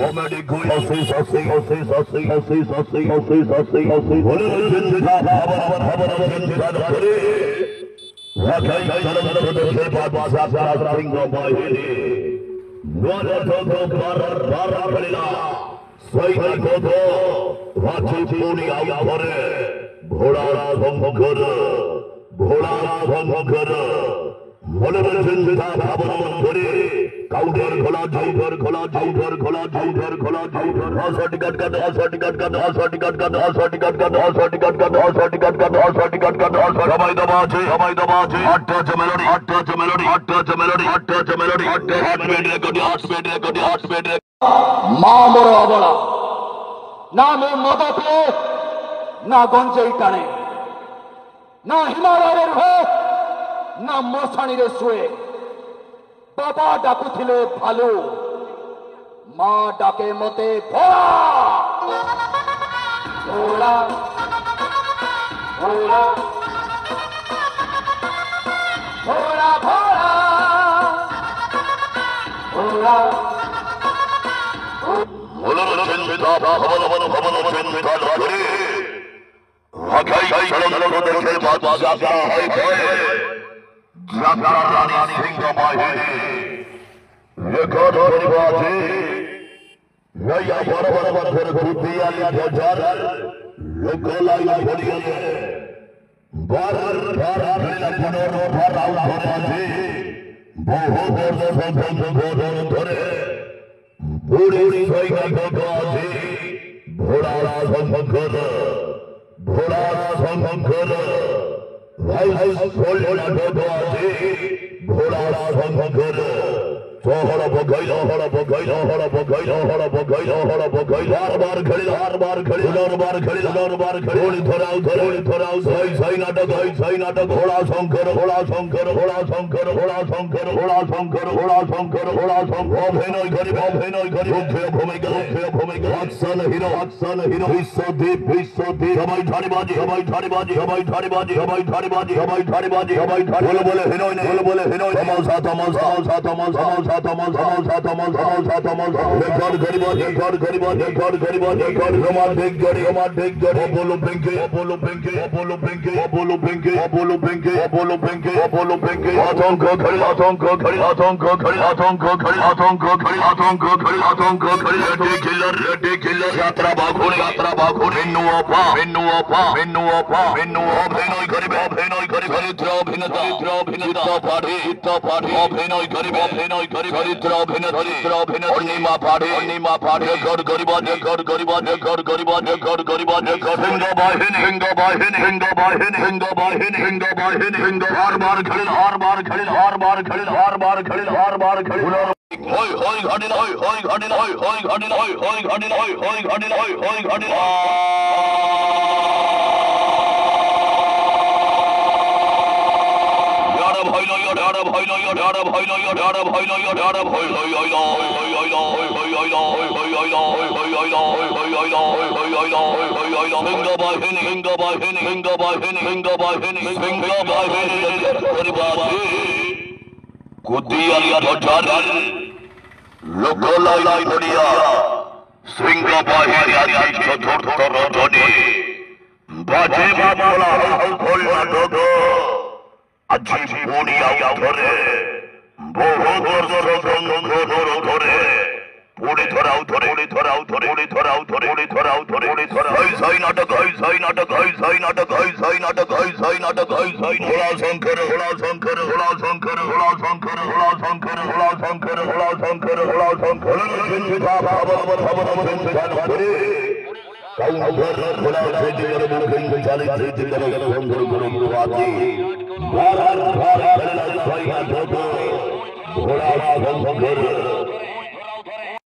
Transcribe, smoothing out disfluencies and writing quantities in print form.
comedy कोई बोले जिंदा खबर जिंदा करे वाकई चलन देखे बात सिंह बाहिनी नोला तो बार बलिला सही को वाची पूरी आया भरे घोड़ा भंगर बोले जिंदा खबर करे काउंटर खोला সবাই দবাছে আটটা মেলোডি মা বড় অবলা না মে মদতে না গঞ্জেই টানে না হিমালয়ের হয়ে না মশানিরে শুয়ে বাবা ডাকুଥିଲେ ভালো মা ডাকে মতে ভোলা ভোলা ভোলা ভোলা ভোলা सिंह बाहिनी রেকর্ড করিবাছে নয়া বড় করে বুদ্ধিয়ালি বাজার লোকলাই পড়িয়ে বার খেলা পুনর ভারাও ধরেছে বহু বড় ধরে পুরি সৈন্য আছে ঘোড়া সংঘর ভাই সোলনা আছে ঘোড়া সংঘর हर बार सही नाटक घोड़ा शंकर हिरो विश्वदीप सबाई ठाड़ीबाजी बोले हिरोइन यात्रा बाघोड़ी চরিত্র অভিনেত্রী অনিমা পাড়ে রেকর্ড করিবা হারবার খেলিল হয় ঘটিল কুদিয়ালিয়া ধর লোকলাই পড়িয়া সিংহ বাহিনী চতুর্থ রজনী বাজে বাবলা হল নাটক আজি পুনিয়া ধরে বহু ধরে পুড়ি ধরাও সই নাটক ঘোড়া